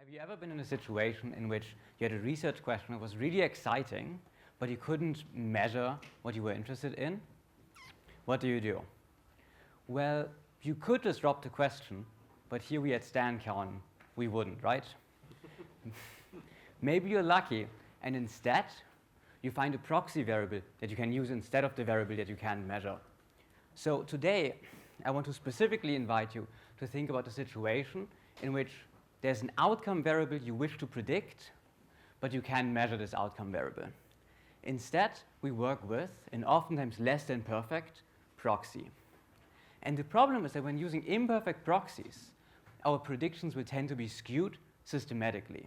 Have you ever been in a situation in which you had a research question that was really exciting, but you couldn't measure what you were interested in? What do? Well, you could just drop the question, but here we at StanCon, we wouldn't, right? Maybe you're lucky, and instead, you find a proxy variable that you can use instead of the variable that you can measure. So today, I want to specifically invite you to think about a situation in which there's an outcome variable you wish to predict, but you can't measure this outcome variable. Instead, we work with an oftentimes less than perfect proxy. And the problem is that when using imperfect proxies, our predictions will tend to be skewed systematically.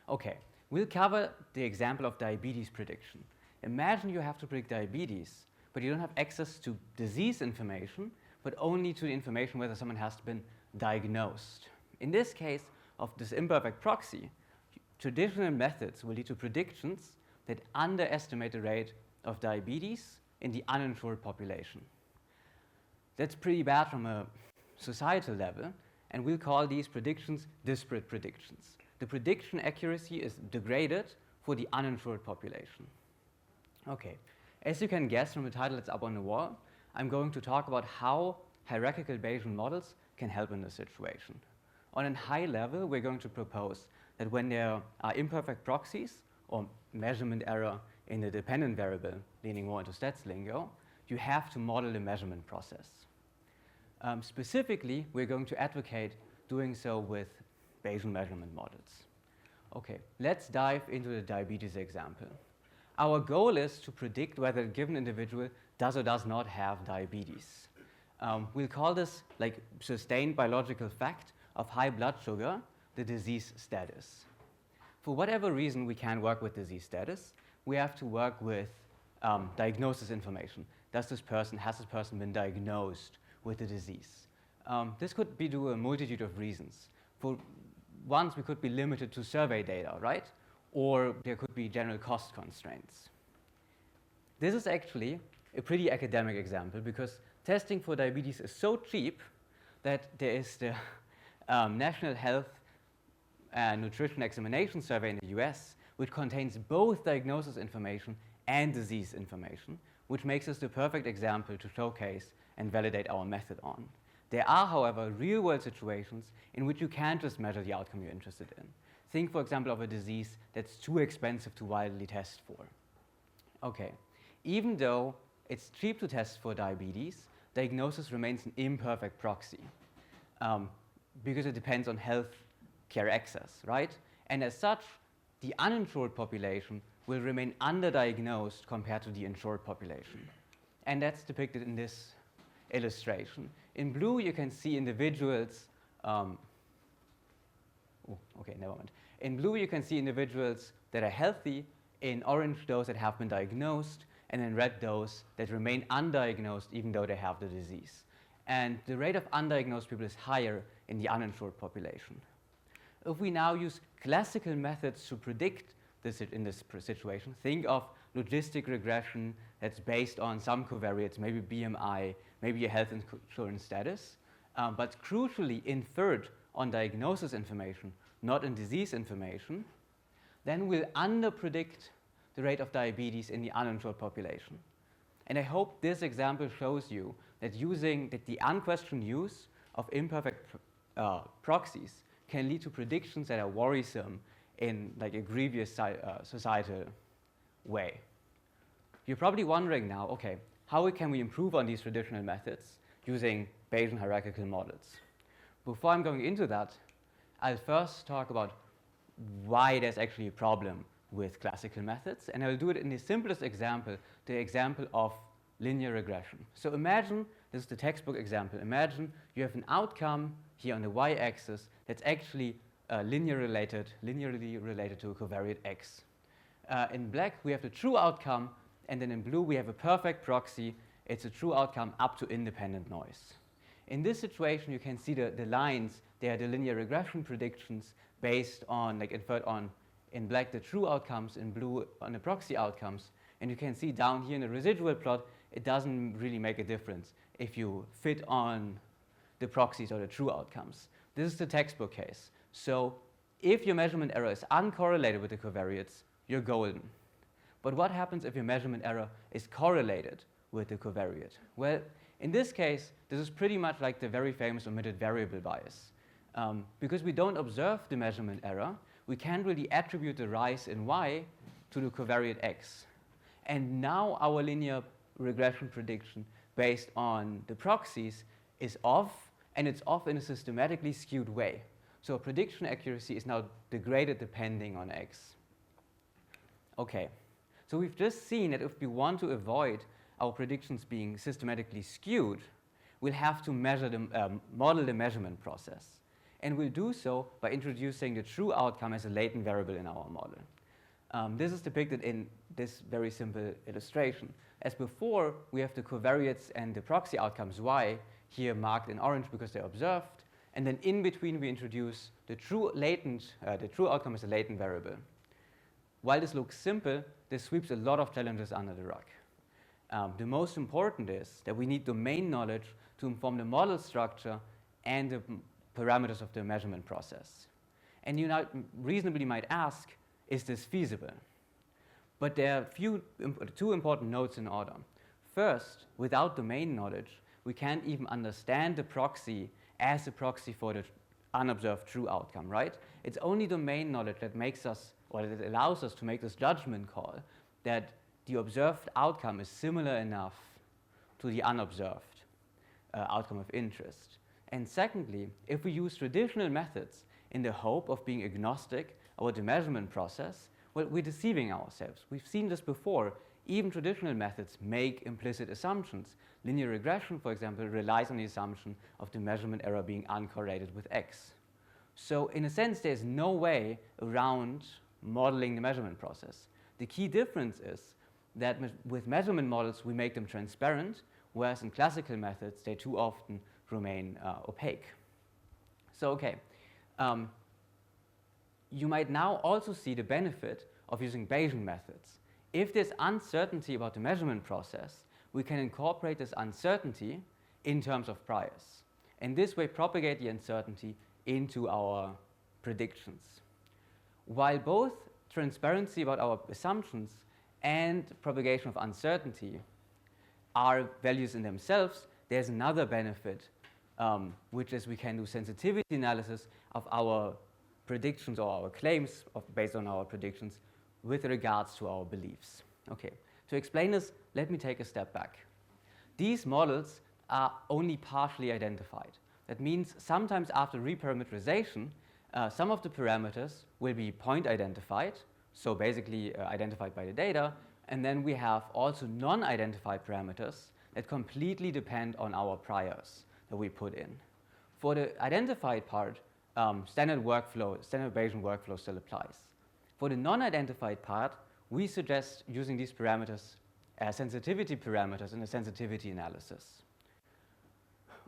Okay, we'll cover the example of diabetes prediction. Imagine you have to predict diabetes, but you don't have access to disease information, but only to the information whether someone has been diagnosed. In this case of this imperfect proxy, traditional methods will lead to predictions that underestimate the rate of diabetes in the uninsured population. That's pretty bad from a societal level, and we'll call these predictions disparate predictions. The prediction accuracy is degraded for the uninsured population. Okay, as you can guess from the title that's up on the wall, I'm going to talk about how hierarchical Bayesian models can help in this situation. On a high level, we're going to propose that when there are imperfect proxies or measurement error in the dependent variable, leaning more into stats lingo, you have to model the measurement process. Specifically, we're going to advocate doing so with Bayesian measurement models. Okay, let's dive into the diabetes example. Our goal is to predict whether a given individual does or does not have diabetes. We'll call this like sustained biological fact of high blood sugar, the disease status. For whatever reason we can work with disease status, we have to work with diagnosis information. Has this person been diagnosed with the disease? This could be due to a multitude of reasons. For once, we could be limited to survey data, right? Or there could be general cost constraints. This is actually a pretty academic example because testing for diabetes is so cheap that there is the National Health and Nutrition Examination Survey in the US, which contains both diagnosis information and disease information, which makes us the perfect example to showcase and validate our method on. There are, however, real-world situations in which you can't just measure the outcome you're interested in. Think, for example, of a disease that's too expensive to widely test for. Okay, even though it's cheap to test for diabetes, diagnosis remains an imperfect proxy because it depends on health care access, right? And as such, the uninsured population will remain underdiagnosed compared to the insured population. And that's depicted in this illustration. In blue, you can see individuals, In blue, you can see individuals that are healthy, in orange, those that have been diagnosed, and in red, those that remain undiagnosed even though they have the disease. And the rate of undiagnosed people is higher in the uninsured population. If we now use classical methods to predict this in this situation, think of logistic regression that's based on some covariates, maybe BMI, maybe a health insurance status, but crucially inferred on diagnosis information, not in disease information, then we'll underpredict the rate of diabetes in the uninsured population. And I hope this example shows you that the unquestioned use of imperfect proxies can lead to predictions that are worrisome in like a grievous societal way. You're probably wondering now, okay, how can we improve on these traditional methods using Bayesian hierarchical models? Before I'm going into that, I'll first talk about why there's actually a problem with classical methods, and I'll do it in the simplest example, the example of linear regression. So imagine, this is the textbook example, imagine you have an outcome here on the y-axis that's actually linearly related to a covariate x. In black, we have the true outcome, and then in blue, we have a perfect proxy. It's a true outcome up to independent noise. In this situation, you can see the lines. They are the linear regression predictions based on, like inferred on, in black, the true outcomes, in blue, on the proxy outcomes. And you can see down here in the residual plot, it doesn't really make a difference if you fit on the proxies or the true outcomes. This is the textbook case. So if your measurement error is uncorrelated with the covariates, you're golden. But what happens if your measurement error is correlated with the covariate? Well, in this case, this is pretty much like the very famous omitted variable bias. Because we don't observe the measurement error, we can't really attribute the rise in y to the covariate x. And now our linear regression prediction based on the proxies is off, and it's off in a systematically skewed way. So prediction accuracy is now degraded depending on x. Okay, so we've just seen that if we want to avoid our predictions being systematically skewed, we'll have to measure model the measurement process. And we'll do so by introducing the true outcome as a latent variable in our model. This is depicted in this very simple illustration. As before, we have the covariates and the proxy outcomes y, here marked in orange because they're observed. And then in between, we introduce the true outcome as a latent variable. While this looks simple, this sweeps a lot of challenges under the rug. The most important is that we need domain knowledge to inform the model structure and the parameters of the measurement process. And you now reasonably might ask, is this feasible? But there are two important notes in order. First, without domain knowledge, we can't even understand the proxy as a proxy for the unobserved true outcome, right? It's only domain knowledge that makes us, or that allows us to make this judgment call that the observed outcome is similar enough to the unobserved outcome of interest. And secondly, if we use traditional methods in the hope of being agnostic about the measurement process, well, we're deceiving ourselves. We've seen this before. Even traditional methods make implicit assumptions. Linear regression, for example, relies on the assumption of the measurement error being uncorrelated with x. So in a sense, there's no way around modeling the measurement process. The key difference is that with measurement models, we make them transparent, whereas in classical methods, they too often remain opaque. So, okay. You might now also see the benefit of using Bayesian methods. If there's uncertainty about the measurement process, we can incorporate this uncertainty in terms of priors. And this way propagate the uncertainty into our predictions. While both transparency about our assumptions and propagation of uncertainty are values in themselves, there's another benefit, which is we can do sensitivity analysis of our predictions or our claims based on our predictions with regards to our beliefs. Okay, to explain this, let me take a step back. These models are only partially identified. That means sometimes after reparameterization, some of the parameters will be point identified, so basically identified by the data, and then we have also non-identified parameters that completely depend on our priors that we put in. For the identified part, standard Bayesian workflow still applies. For the non-identified part, we suggest using these parameters as sensitivity parameters in a sensitivity analysis.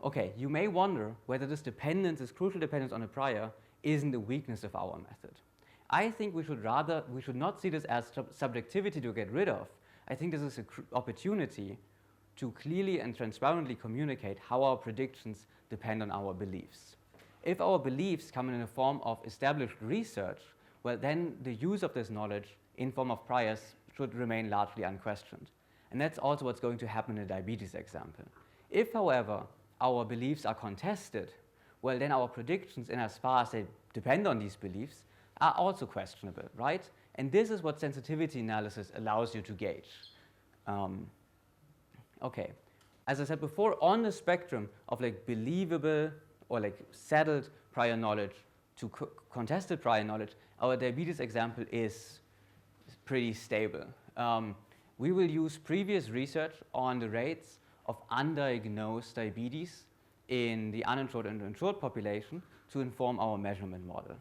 Okay, you may wonder whether this crucial dependence on a prior isn't the weakness of our method. I think we should not see this as subjectivity to get rid of. I think this is an opportunity to clearly and transparently communicate how our predictions depend on our beliefs. If our beliefs come in the form of established research, well, then the use of this knowledge in form of priors should remain largely unquestioned. And that's also what's going to happen in the diabetes example. If, however, our beliefs are contested, well, then our predictions, in as far as they depend on these beliefs, are also questionable, right? And this is what sensitivity analysis allows you to gauge. Okay, as I said before, on the spectrum of like believable or like settled prior knowledge to contested prior knowledge, our diabetes example is pretty stable. We will use previous research on the rates of undiagnosed diabetes in the uninsured and insured population to inform our measurement model.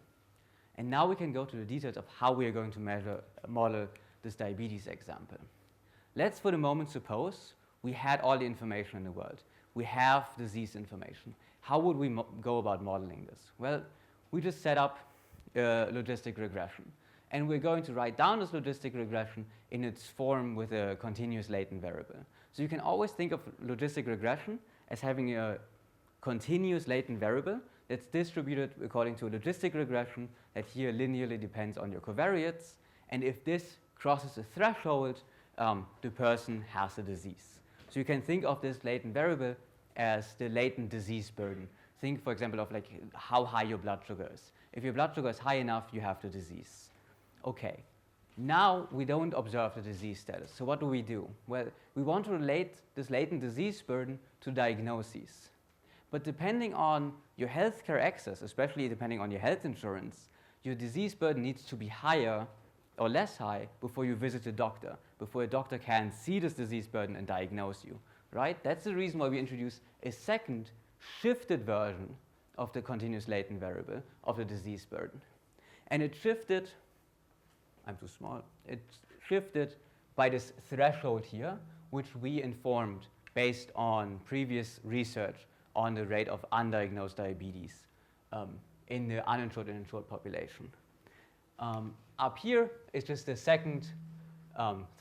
And now we can go to the details of how we are going to model this diabetes example. Let's for the moment suppose we had all the information in the world. We have disease information. How would we go about modeling this? Well, we just set up a logistic regression. And we're going to write down this logistic regression in its form with a continuous latent variable. So you can always think of logistic regression as having a continuous latent variable that's distributed according to a logistic regression that here linearly depends on your covariates. And if this crosses a threshold, the person has a disease. So you can think of this latent variable as the latent disease burden. Think, for example, of like how high your blood sugar is. If your blood sugar is high enough, you have the disease. Okay, now we don't observe the disease status. So what do? Well, we want to relate this latent disease burden to diagnoses. But depending on your healthcare access, especially depending on your health insurance, your disease burden needs to be higher or less high before you visit a doctor, before a doctor can see this disease burden and diagnose you, right? That's the reason why we introduce a second shifted version of the continuous latent variable of the disease burden. And it shifted, I'm too small, it shifted by this threshold here, which we informed based on previous research on the rate of undiagnosed diabetes in the uninsured and insured population. Up here is just the second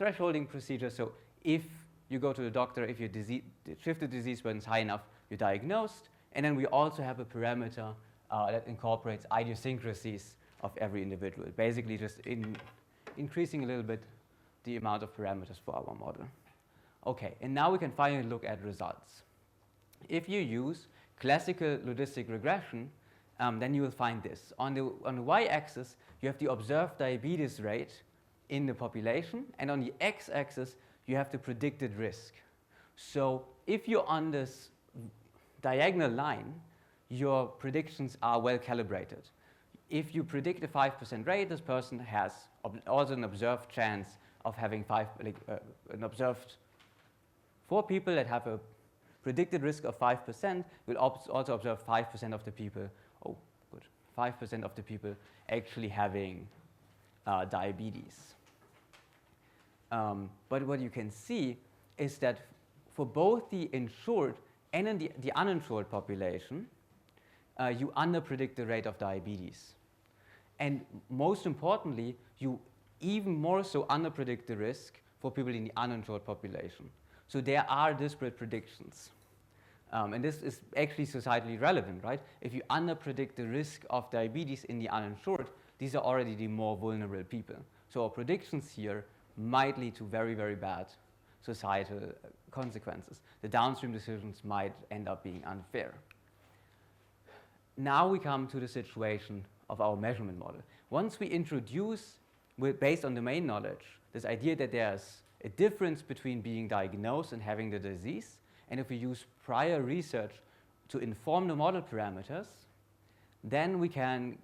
thresholding procedure. So if you go to the doctor, if your shifted disease burden is high enough, you're diagnosed. And then we also have a parameter that incorporates idiosyncrasies of every individual, basically just increasing a little bit the amount of parameters for our model. Okay, and now we can finally look at results. If you use classical logistic regression, then you will find this. On the y-axis, you have the observed diabetes rate in the population, and on the x-axis, you have the predicted risk. So if you're on this diagonal line, your predictions are well calibrated. If you predict a 5% rate, this person has also an observed chance of having an observed 4 people that have a predicted risk of 5%, will also observe 5% of the people, 5% of the people actually having diabetes. But what you can see is that for both the insured and in the uninsured population, you underpredict the rate of diabetes. And most importantly, you even more so underpredict the risk for people in the uninsured population. So there are disparate predictions. And this is actually societally relevant, right? If you underpredict the risk of diabetes in the uninsured, these are already the more vulnerable people. So our predictions here might lead to very, very bad societal consequences. The downstream decisions might end up being unfair. Now we come to the situation of our measurement model. Once we introduce, based on domain knowledge, this idea that there's a difference between being diagnosed and having the disease, and if we use prior research to inform the model parameters, then we can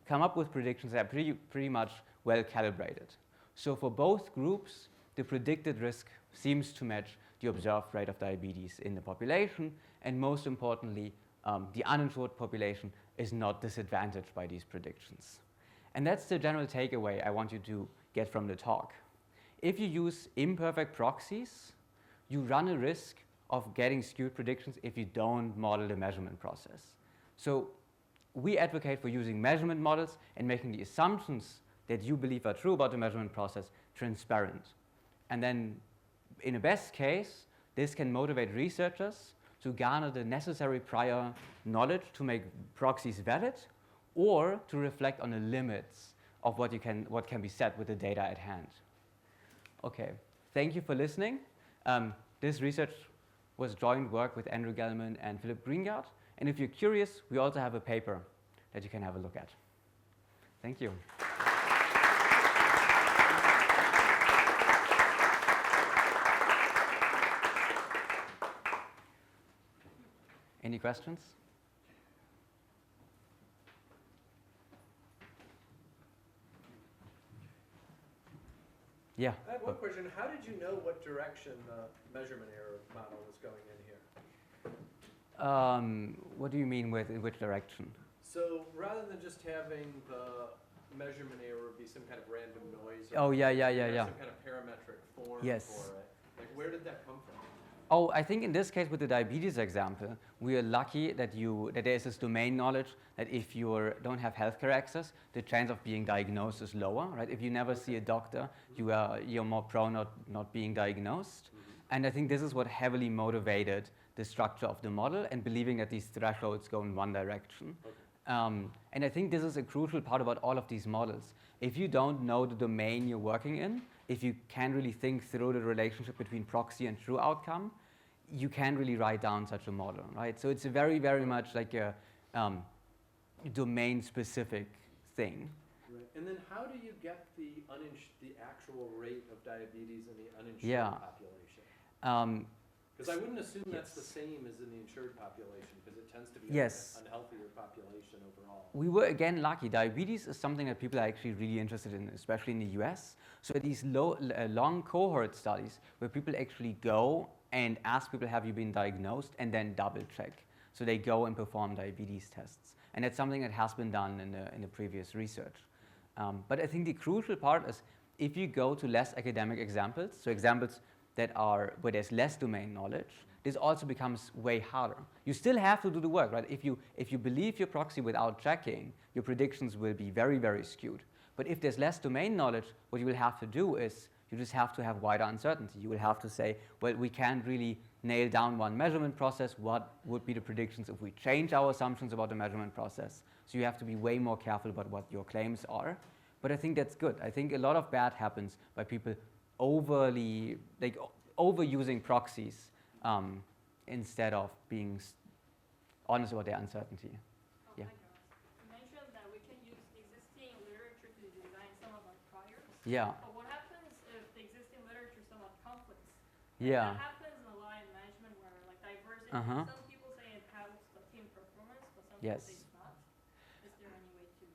come up with predictions that are pretty much well calibrated. So for both groups, the predicted risk seems to match the observed rate of diabetes in the population, and most importantly, the uninsured population is not disadvantaged by these predictions. And that's the general takeaway I want you to get from the talk. If you use imperfect proxies, you run a risk of getting skewed predictions if you don't model the measurement process. So we advocate for using measurement models and making the assumptions that you believe are true about the measurement process transparent. And then in a best case, this can motivate researchers to garner the necessary prior knowledge to make proxies valid, or to reflect on the limits of what can be said with the data at hand. Okay, thank you for listening. This research was joint work with Andrew Gelman and Philip Greengard. And if you're curious, we also have a paper that you can have a look at. Thank you. Any questions? Yeah. I have one question. How did you know what direction the measurement error model was going in here? What do you mean with in which direction? So rather than just having the measurement error be some kind of random noise, or Oh, yeah. some kind of parametric form Yes. for it, like where did that come from? Oh, I think in this case with the diabetes example, we are lucky that there is this domain knowledge that if you don't have healthcare access, the chance of being diagnosed is lower, right? If you never see a doctor, you're more prone not being diagnosed. Mm-hmm. And I think this is what heavily motivated the structure of the model and believing that these thresholds go in one direction. Okay. And I think this is a crucial part about all of these models. If you don't know the domain you're working in, if you can't really think through the relationship between proxy and true outcome, you can't really write down such a model, right? So it's a very, very much like a domain-specific thing. Right. And then how do you get the actual rate of diabetes in the uninsured population? Because I wouldn't assume that's the same as in the insured population, because it tends to be an unhealthier population overall. We were, again, lucky. Diabetes is something that people are actually really interested in, especially in the US. So these long cohort studies where people actually go and ask people, have you been diagnosed, and then double check. So they go and perform diabetes tests. And that's something that has been done in the previous research. But I think the crucial part is if you go to less academic examples, so examples that are where there's less domain knowledge, this also becomes way harder. You still have to do the work, right? If you believe your proxy without checking, your predictions will be very, very skewed. But if there's less domain knowledge, what you will have to do is you just have to have wider uncertainty. You will have to say, well, we can't really nail down one measurement process. What would be the predictions if we change our assumptions about the measurement process? So you have to be way more careful about what your claims are. But I think that's good. I think a lot of bad happens by people overusing proxies instead of being honest about their uncertainty. Yeah. You mentioned that we can use existing literature to design some of our priors. Yeah. But what happens if the existing literature somewhat conflicts? Yeah. That happens in a lot in management where like diversity, some people say it helps the team performance, but some people say it's not. Is there any way to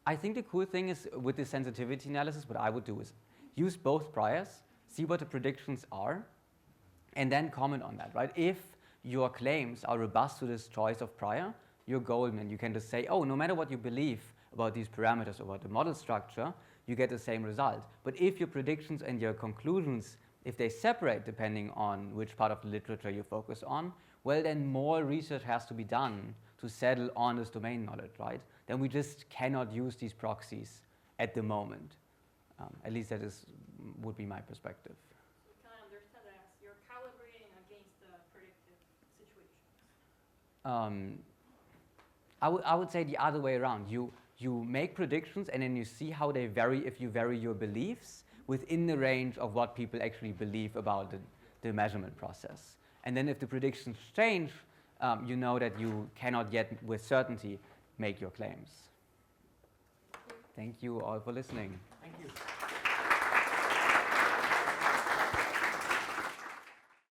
I think the cool thing is with the sensitivity analysis, what I would do is use both priors, see what the predictions are, and then comment on that, right? If your claims are robust to this choice of prior, you're golden. You can just say, oh, no matter what you believe about these parameters or about the model structure, you get the same result. But if your predictions and your conclusions, if they separate depending on which part of the literature you focus on, well, then more research has to be done to settle on this domain knowledge, right? Then we just cannot use these proxies at the moment. At least that would be my perspective. So can I understand that as you're calibrating against the predictive situations? I would say the other way around. You make predictions and then you see how they vary if you vary your beliefs within the range of what people actually believe about the measurement process. And then if the predictions change, you know that you cannot yet with certainty make your claims. Thank you all for listening. Thank you.